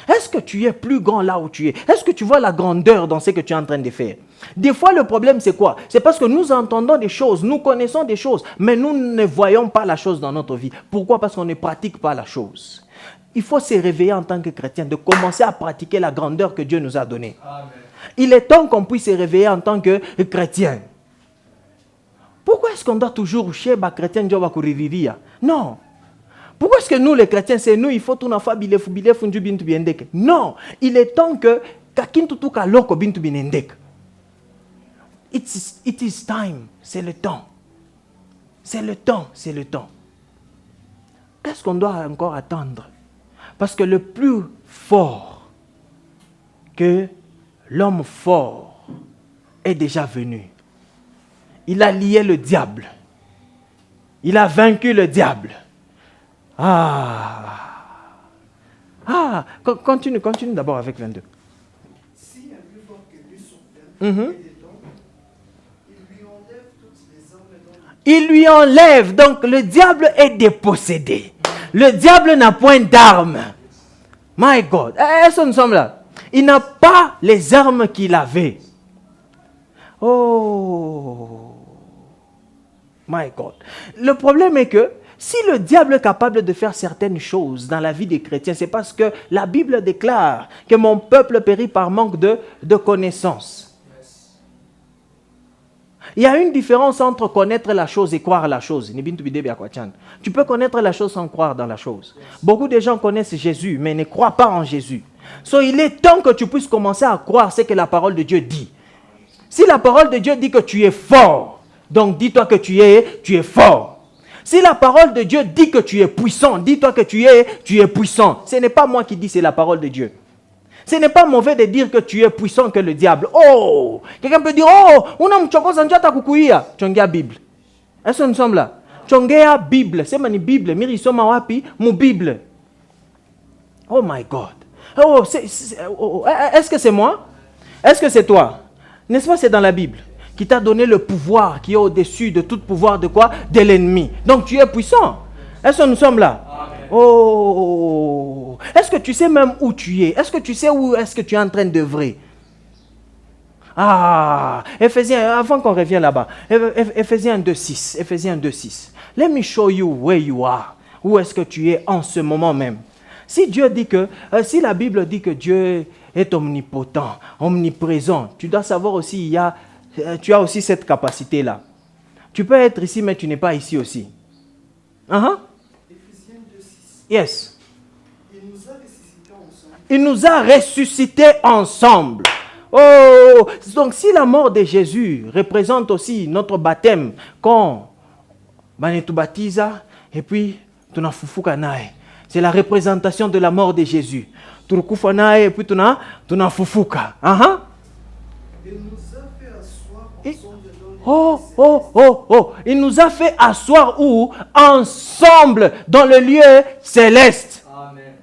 Est-ce que tu es plus grand là où tu es? Est-ce que tu vois la grandeur dans ce que tu es en train de faire? Des fois, le problème, c'est quoi? C'est parce que nous entendons des choses, nous connaissons des choses, mais nous ne voyons pas la chose dans notre vie. Pourquoi? Parce qu'on ne pratique pas la chose. Il faut se réveiller en tant que chrétien, de commencer à pratiquer la grandeur que Dieu nous a donnée. Amen. Il est temps qu'on puisse se réveiller en tant que chrétien. Pourquoi est-ce qu'on doit toujours chez les chrétiens? Non. Pourquoi est-ce que nous, les chrétiens, c'est nous, il faut tout faire non, il est temps que it is time. C'est le temps. C'est le temps, c'est le temps. Qu'est-ce qu'on doit encore attendre? Parce que le plus fort que l'homme fort est déjà venu. Il a lié le diable. Il a vaincu le diable. Continue d'abord avec 22. Si un plus fort que lui survient, il lui enlève toutes les armes. Il lui enlève, donc le diable est dépossédé. Le diable n'a point d'armes. My God, est-ce que nous sommes là? Il n'a pas les armes qu'il avait. Oh, my God. Le problème est que si le diable est capable de faire certaines choses dans la vie des chrétiens, c'est parce que la Bible déclare que mon peuple périt par manque de connaissances. Il y a une différence entre connaître la chose et croire la chose. Tu peux connaître la chose sans croire dans la chose. Beaucoup de gens connaissent Jésus, mais ne croient pas en Jésus. Il est temps que tu puisses commencer à croire ce que la parole de Dieu dit. Si la parole de Dieu dit que tu es fort, donc dis-toi que tu es fort. Si la parole de Dieu dit que tu es puissant, dis-toi que tu es puissant. Ce n'est pas moi qui dis, c'est la parole de Dieu. Ce n'est pas mauvais de dire que tu es puissant que le diable. Oh, quelqu'un peut dire, oh, on a un Bible. Est-ce que nous sommes là? Chongea Bible, c'est ma Bible, miri soma wapi, mon Bible. Oh my God. Oh, est-ce que c'est moi? Est-ce que c'est toi? N'est-ce pas, c'est dans la Bible qui t'a donné le pouvoir qui est au-dessus de tout pouvoir de quoi? De l'ennemi. Donc tu es puissant. Est-ce que nous sommes là? Amen. Oh, est-ce que tu sais même où tu es? Est-ce que tu sais où est-ce que tu es en train d'œuvrer? Ah, Éphésiens, avant qu'on revienne là-bas, Éphésiens 2.6, Éphésiens 2.6. Let me show you where you are. Où est-ce que tu es en ce moment même? Si Dieu dit que, si la Bible dit que Dieu est omnipotent, omniprésent, tu dois savoir aussi, tu as aussi cette capacité-là. Tu peux être ici, mais tu n'es pas ici aussi. Éphésiens 2.6. Yes. Il nous a ressuscités ensemble. Il nous a ressuscités ensemble. Oh, donc si la mort de Jésus représente aussi notre baptême, quand tu baptises et puis tu n'as fufuka nae. C'est la représentation de la mort de Jésus. Tu kufa nae et puis tu n'as fufuka. Il nous a fait asseoir ensemble. Il nous a fait asseoir où? Ensemble dans le lieu céleste. Amen.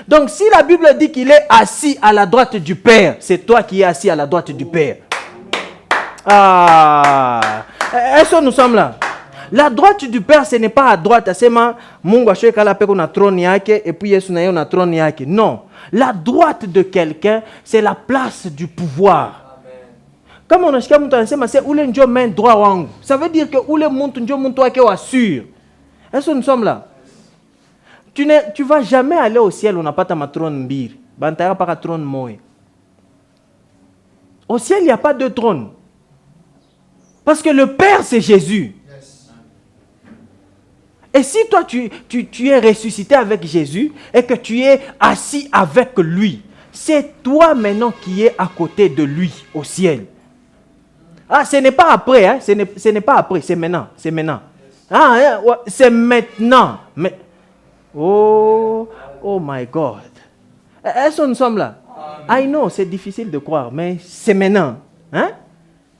Donc si la Bible dit qu'il est assis à la droite du Père, c'est toi qui es assis à la droite du Père. Ah, est-ce que nous sommes là? La droite du Père, ce n'est pas à droite. C'est Mungu ashweka la peko na trône yake et puis Yesu na yo na trône yake. Non. La droite de quelqu'un, c'est la place du pouvoir. Comme on a dit, c'est où les gens main droit wangu. Ça veut dire que où les gens wake assure. Est-ce que nous sommes là? Tu vas jamais aller au ciel, on n'a pas ta trône mbir. Bantaya pas trône moé. Au ciel, il n'y a pas de trône. Parce que le Père, c'est Jésus. Et si toi, tu es ressuscité avec Jésus et que tu es assis avec lui, c'est toi maintenant qui es à côté de lui au ciel. Ah, ce n'est pas après, hein? Ce n'est pas après, c'est maintenant. C'est maintenant. Ah, c'est maintenant. Mais, oh my God. Est-ce que nous sommes là? I know, c'est difficile de croire, mais c'est maintenant. Hein?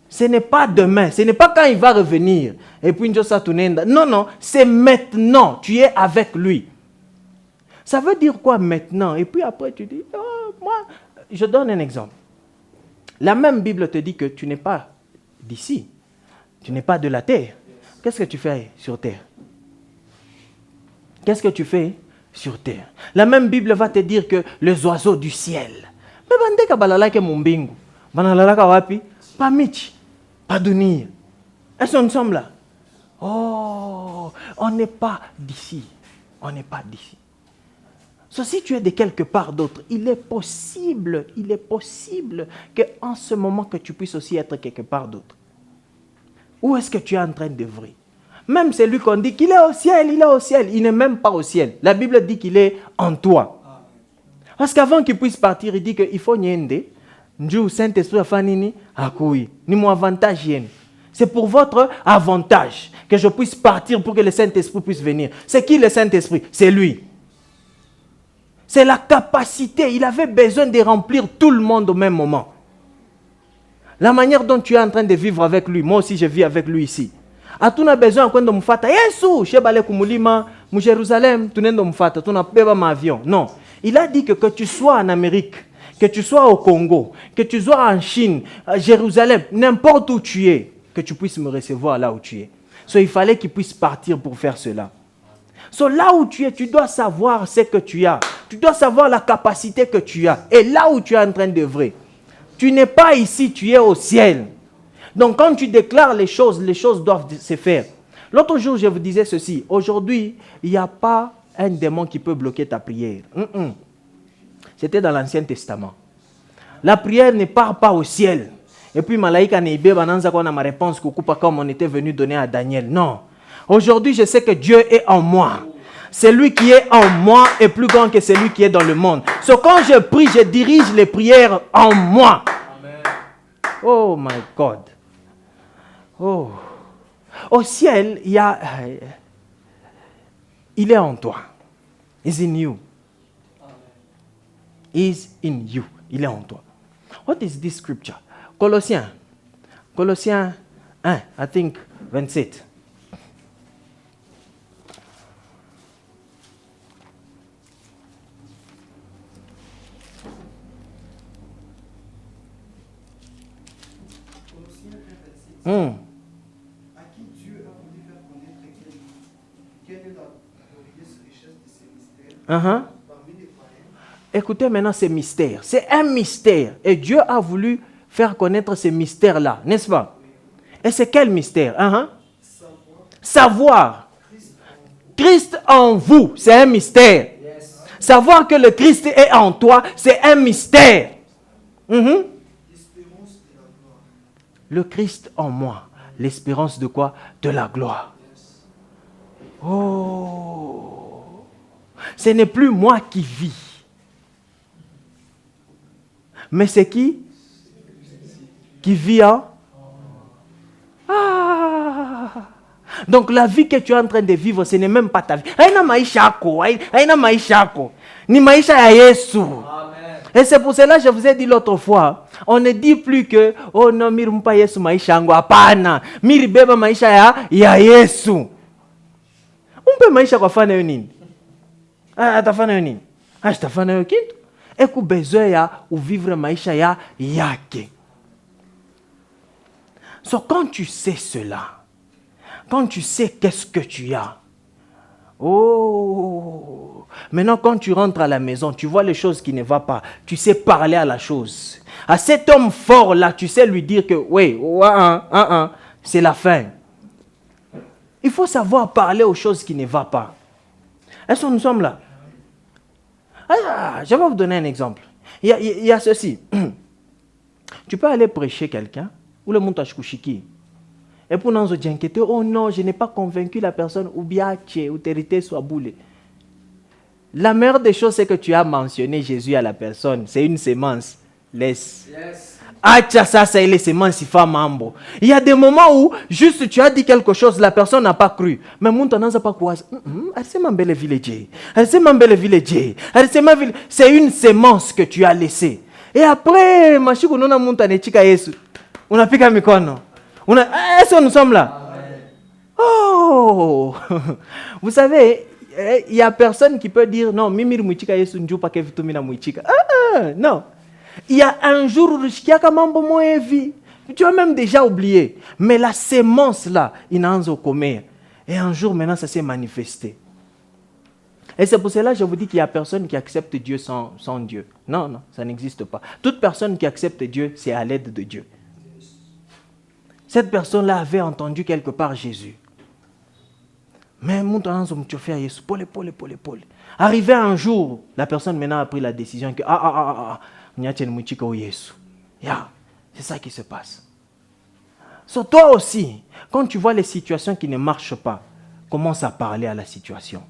Ce n'est pas demain, ce n'est pas quand il va revenir. Et puis, non, c'est maintenant. Tu es avec lui. Ça veut dire quoi maintenant? Et puis après, tu dis, oh, moi, je donne un exemple. La même Bible te dit que tu n'es pas d'ici. Tu n'es pas de la terre. Qu'est-ce que tu fais sur terre? Qu'est-ce que tu fais sur terre? La même Bible va te dire que les oiseaux du ciel. Mais bande ka balalaka mumbingu. Banalalaka wapi? Pas michi. Pas d'unir. Est-ce que nous sommes là? Oh, on n'est pas d'ici. On n'est pas d'ici. Si tu es de quelque part d'autre, il est possible qu'en ce moment que tu puisses aussi être quelque part d'autre. Où est-ce que tu es en train d'œuvrer? Même celui qu'on dit qu'il est au ciel, il n'est même pas au ciel. La Bible dit qu'il est en toi. Parce qu'avant qu'il puisse partir, il dit qu'il faut niende. Dieu Saint-Esprit a fait ni mon avantage. C'est pour votre avantage que je puisse partir pour que le Saint-Esprit puisse venir. C'est qui le Saint-Esprit? C'est lui. C'est la capacité. Il avait besoin de remplir tout le monde au même moment. La manière dont tu es en train de vivre avec lui, moi aussi je vis avec lui ici. A tu as besoin de me faire Yesu, shebale kumulima, mu Jérusalem, tu n'es pas me faire, tu n'as pas ma avion. Non. Il a dit que tu sois en Amérique, que tu sois au Congo, que tu sois en Chine, à Jérusalem, n'importe où tu es, que tu puisses me recevoir là où tu es. Il fallait qu'il puisse partir pour faire cela. Là où tu es, tu dois savoir ce que tu as. Tu dois savoir la capacité que tu as. Et là où tu es en train d'œuvrer. Tu n'es pas ici, tu es au ciel. Donc quand tu déclares les choses doivent se faire. L'autre jour, je vous disais ceci. Aujourd'hui, il n'y a pas un démon qui peut bloquer ta prière. C'était dans l'Ancien Testament. La prière ne part pas au ciel. Et puis malaika neibe bananza kwa na ma réponse kukupa comme on était venu donner à Daniel. Non. Aujourd'hui, je sais que Dieu est en moi. Celui qui est en moi est plus grand que celui qui est dans le monde. So, quand je prie, je dirige les prières en moi. Amen. Oh my God. Oh. Au ciel, il est en toi. He's in you. He's in you. Il est en toi. What is this scripture? Colossiens 1, I think 27. À qui Dieu a voulu faire connaître quelle est la glorieuse richesse de ces mystères parmi les païens. Écoutez maintenant ces mystères. C'est un mystère. Et Dieu a voulu faire connaître ces mystères-là, n'est-ce pas? Et c'est quel mystère? Savoir. Christ en vous, c'est un mystère. Yes. Savoir que le Christ est en toi, c'est un mystère. Le Christ en moi. L'espérance de quoi? De la gloire. Oh! Ce n'est plus moi qui vis. Mais c'est qui? Qui vit en? Ah! Donc la vie que tu es en train de vivre, ce n'est même pas ta vie. Aina maisha yako. Ni maisha ya Yesu. Et c'est pour cela que je vous ai dit l'autre fois, on ne dit plus que, oh non, mirumpa Yesu maisha yangu, hapana. Miribeba maisha ya Yesu. Umpe maisha kwa fana nini? Atafanya nini? Atafanya kitu. Eku besoin ya vivre maisha yake. So quand tu sais cela, quand tu sais qu'est-ce que tu as, oh, maintenant quand tu rentres à la maison, tu vois les choses qui ne vont pas, tu sais parler à la chose. À cet homme fort là, tu sais lui dire que, oui, c'est la fin. Il faut savoir parler aux choses qui ne vont pas. Est-ce que nous sommes là? Je vais vous donner un exemple. Il y a ceci. Tu peux aller prêcher quelqu'un, ou le monde kushiki. Et pour nous inquiéter, oh non, je n'ai pas convaincu la personne, ou bien ou t'hérité soit boulé. La meilleure des choses, c'est que tu as mentionné Jésus à la personne. C'est une sémence. Laisse. Yes. Ça, c'est les semences, il fait mambo. Il y a des moments où, juste tu as dit quelque chose, la personne n'a pas cru. Mais mon tendance n'a pas quoi. C'est une sémence que tu as laissée. Et après, on a piqué mikono. Est-ce que nous sommes là? Oh! Vous savez, il y a personne qui peut dire non, mimir muichika Yesu nju pa kevitumina muichika. Non. Il y a un jour où tu as même déjà oublié. Mais la sémence là, il n'a pas commis. Et un jour maintenant, ça s'est manifesté. Et c'est pour cela que je vous dis qu'il n'y a personne qui accepte Dieu sans Dieu. Non, non, ça n'existe pas. Toute personne qui accepte Dieu, c'est à l'aide de Dieu. Cette personne-là avait entendu quelque part Jésus. Mais arrivé un jour, la personne maintenant a pris la décision que c'est ça qui se passe. So, toi aussi, quand tu vois les situations qui ne marchent pas, commence à parler à la situation.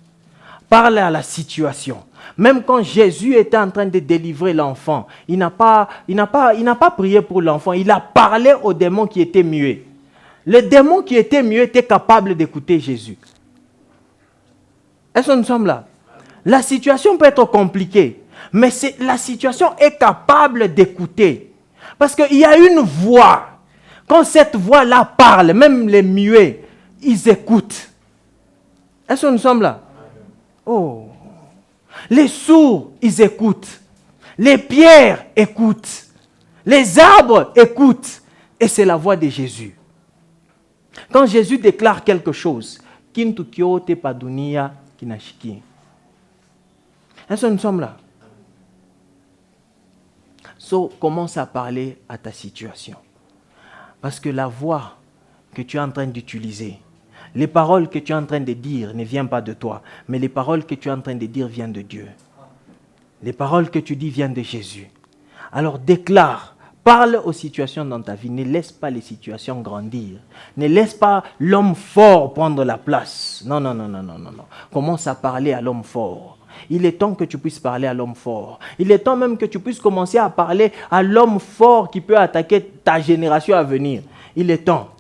Parle à la situation. Même quand Jésus était en train de délivrer l'enfant, il n'a pas prié pour l'enfant, il a parlé au démon qui était muet. Le démon qui était muet était capable d'écouter Jésus. Est-ce que nous sommes là? La situation peut être compliquée, mais la situation est capable d'écouter. Parce qu'il y a une voix. Quand cette voix-là parle, même les muets, ils écoutent. Est-ce que nous sommes là? Oh. Les sourds, ils écoutent. Les pierres écoutent. Les arbres écoutent. Et c'est la voix de Jésus. Quand Jésus déclare quelque chose, Kintu kyote pa dunia kinashiki. Est-ce que nous sommes là? So, commence à parler à ta situation. Parce que la voix que tu es en train d'utiliser, les paroles que tu es en train de dire ne viennent pas de toi, mais les paroles que tu es en train de dire viennent de Dieu. Les paroles que tu dis viennent de Jésus. Alors déclare, Parle aux situations dans ta vie. Ne laisse pas les situations grandir. Ne laisse pas l'homme fort prendre la place. Non, non, non, non, non, non, non. Commence à parler à l'homme fort. Il est temps que tu puisses parler à l'homme fort. Il est temps même que tu puisses commencer à parler à l'homme fort qui peut attaquer ta génération à venir. Il est temps.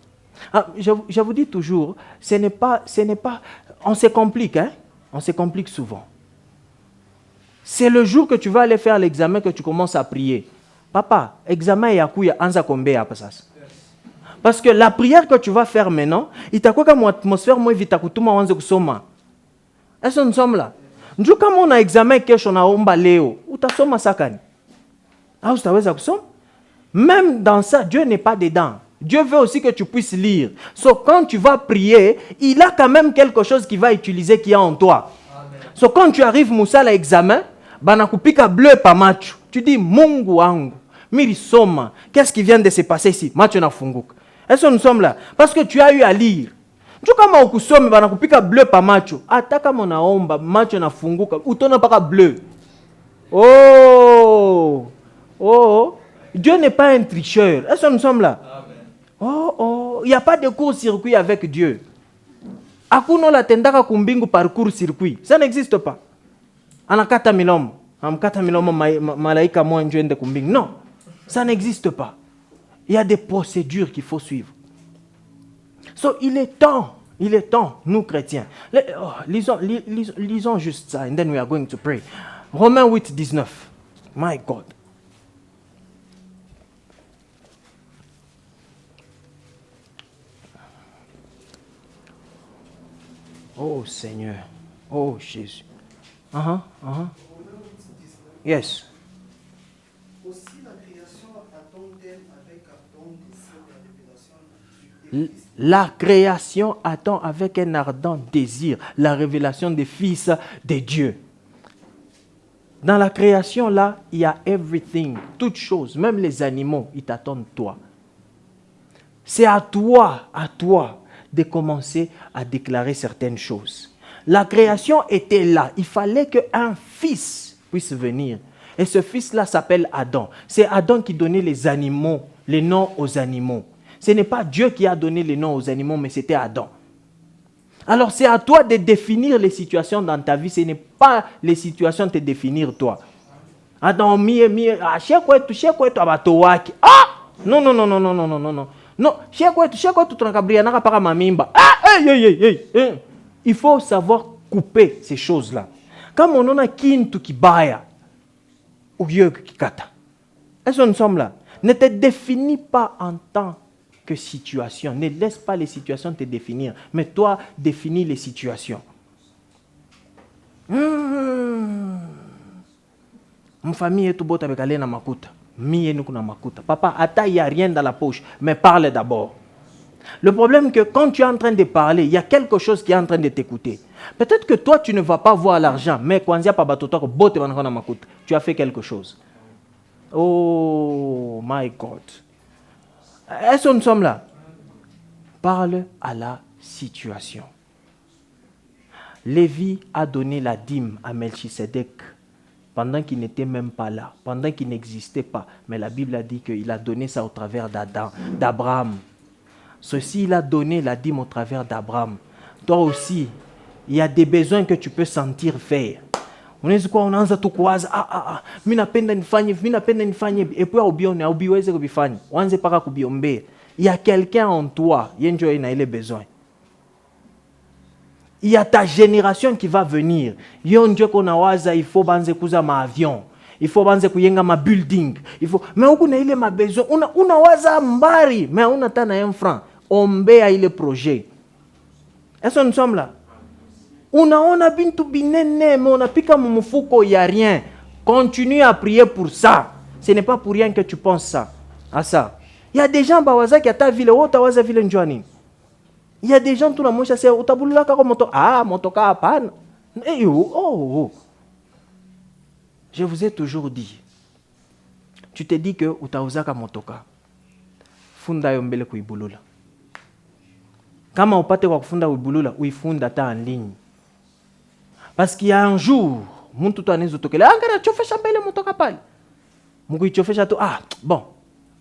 Ah, je vous dis toujours, ce n'est pas, on se complique, hein? On se complique souvent. C'est le jour que tu vas aller faire l'examen que tu commences à prier. Papa, examen ya kuya anza kombe ya pasas. Parce que la prière que tu vas faire maintenant, itakuwa kama atmosphère moi vita kutuma wanze kusoma. Est-ce que nous sommes là? Ndio kama una examen kesho naomba leo, utasoma sakani. Ah, utaweza kusoma? Même dans ça, Dieu n'est pas dedans. Dieu veut aussi que tu puisses lire. So quand tu vas prier, il a quand même quelque chose qui va utiliser qui est en toi. Amen. So quand tu arrives Moussa à l'examen, banakupika bleu pa macho. Tu dis Mungu wangu. Mirisoma, qu'est-ce qui vient de se passer ici? Macho na funguka. Est-ce que nous sommes là? Parce que tu as eu à lire. Tu kama ukusome banakupika bleu pa macho. Ataka monaomba macho na funguka. Utona paka bleu. Oh! Oh! Dieu n'est pas un tricheur. Est-ce que nous sommes là? Amen. Oh, oh! Il n'y a pas de court-circuit avec Dieu. Akuno la tendaka kumbingu par court-circuit. Ça n'existe pas. Anakata milomo. Amkata milomo malaika mo njende kumbingu. Non. Ça n'existe pas. Il y a des procédures qu'il faut suivre. So, il est temps, nous chrétiens. Lisons juste ça, and then we are going to pray. Romains 8, 19. My God. Oh Seigneur. Oh Jésus. Yes. Aussi la création attend-elle avec ardent désir la révélation du Fils. La création attend avec un ardent désir la révélation des fils de Dieu. Dans la création là, il y a everything, toutes choses, même les animaux, ils t'attendent toi. C'est à toi de commencer à déclarer certaines choses. La création était là, il fallait qu'un fils puisse venir. Et ce fils-là s'appelle Adam. C'est Adam qui donnait les animaux, les noms aux animaux. Ce n'est pas Dieu qui a donné les noms aux animaux, mais c'était Adam. Alors c'est à toi de définir les situations dans ta vie. Ce n'est pas les situations de te définir toi. Adam, non, non. Non, il faut savoir couper ces choses-là. Comme on a kintu kibaya, est-ce que nous sommes là? Ne te définis pas en tant que situation. Ne laisse pas les situations te définir. Mais toi, définis les situations. Mon famille est tout beau avec aller na makuta. Papa, il n'y a rien dans la poche, mais parle d'abord. Le problème est que quand tu es en train de parler, il y a quelque chose qui est en train de t'écouter. Peut-être que toi, tu ne vas pas voir l'argent, mais quand tu as fait quelque chose. Oh my God. Est-ce que nous sommes là? Parle à la situation. Lévi a donné la dîme à Melchisedec pendant qu'il n'était même pas là, pendant qu'il n'existait pas. Mais la Bible a dit qu'il a donné ça au travers d'Abraham. Ceci, il a donné la dîme au travers d'Abraham. Toi aussi, il y a des besoins que tu peux sentir faire. Unaweza kuwa unaanza tu kuwaza mimi napenda nifanye et puis ubiweze kubifanya. Uanze paka kubiombea. Il y a quelqu'un en toi, yenjo ina ile besoin. Il y a ta génération qui va venir. Yonjo kona waza il faut banze kuza ma avion. Il faut banze kuyenga ma building. Il faut mais uko na ile ma besoin. Una waza mbari mais una tana un franc. Ombea ile projet. Est-ce que nous sommes là? Unaona bintu binene, mais on a pika mumufuko, il n'y a rien. Continue à prier pour ça. Ce n'est pas pour rien que tu penses ça. À ça. Il y a des gens qui ont ta ville, ta ville njwani. Il y a des gens tout le monde c'est utabulula kako moto motoka hapana. Je vous ai toujours dit. Tu te dis que utauzaka motoka. Funda yombele kuibulula. Kama upate kwa kufunda kuibulula, uifunda ta en ligne. Parce qu'il y a un jour, muntu tu anaweza tokele angara chofesha mbele motoka pale. Mungu ichofesha tu bon.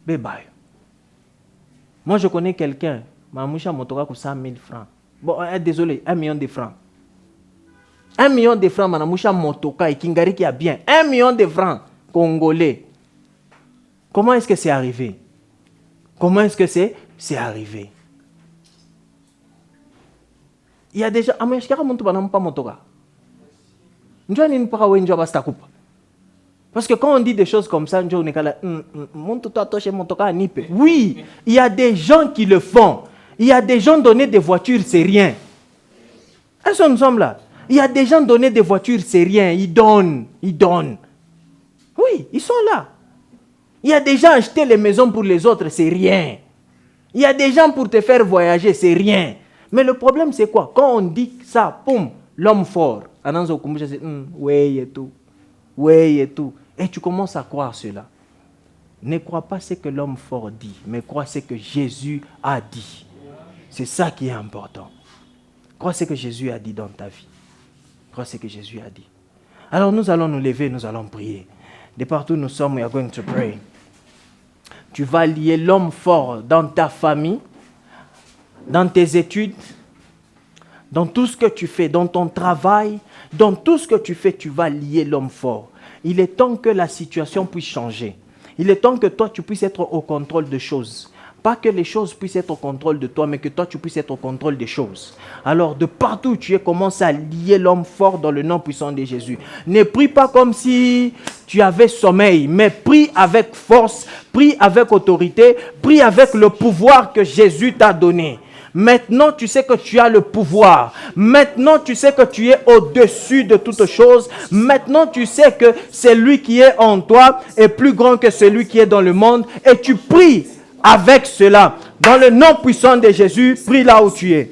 Bye bye. Moi, je connais quelqu'un, Mamoucha Motoka, pour 100 000 francs. Bon, désolé, 1 million de francs. 1 million de francs, Mamoucha Motoka et Kingari qui a bien. 1 million de francs congolais. Comment est-ce que c'est arrivé? Comment est-ce que c'est arrivé? Il y a déjà... Parce que quand on dit des choses comme ça, oui, il y a des gens qui le font. Il y a des gens donner des voitures, c'est rien. Est-ce que nous sommes là? Il y a des gens donner des voitures, c'est rien. Ils donnent. Oui, ils sont là. Il y a des gens acheter les maisons pour les autres, c'est rien. Il y a des gens pour te faire voyager, c'est rien. Mais le problème, c'est quoi? Quand on dit ça, poum, l'homme fort. Oui et tout. Oui et tout. Et tu commences à croire cela. Ne crois pas ce que l'homme fort dit, mais crois ce que Jésus a dit. C'est ça qui est important. Crois ce que Jésus a dit dans ta vie. Crois ce que Jésus a dit. Alors nous allons nous lever, nous allons prier. De partout où nous sommes, we are going to pray. Tu vas lier l'homme fort dans ta famille, dans tes études, dans tout ce que tu fais, dans ton travail, dans tout ce que tu fais, tu vas lier l'homme fort. Il est temps que la situation puisse changer. Il est temps que toi, tu puisses être au contrôle des choses. Pas que les choses puissent être au contrôle de toi, mais que toi, tu puisses être au contrôle des choses. Alors, de partout où tu es, commence à lier l'homme fort dans le nom puissant de Jésus. Ne prie pas comme si tu avais sommeil, mais prie avec force, prie avec autorité, prie avec le pouvoir que Jésus t'a donné. Maintenant, tu sais que tu as le pouvoir. Maintenant, tu sais que tu es au-dessus de toutes choses. Maintenant, tu sais que celui qui est en toi est plus grand que celui qui est dans le monde. Et tu pries avec cela. Dans le nom puissant de Jésus, prie là où tu es.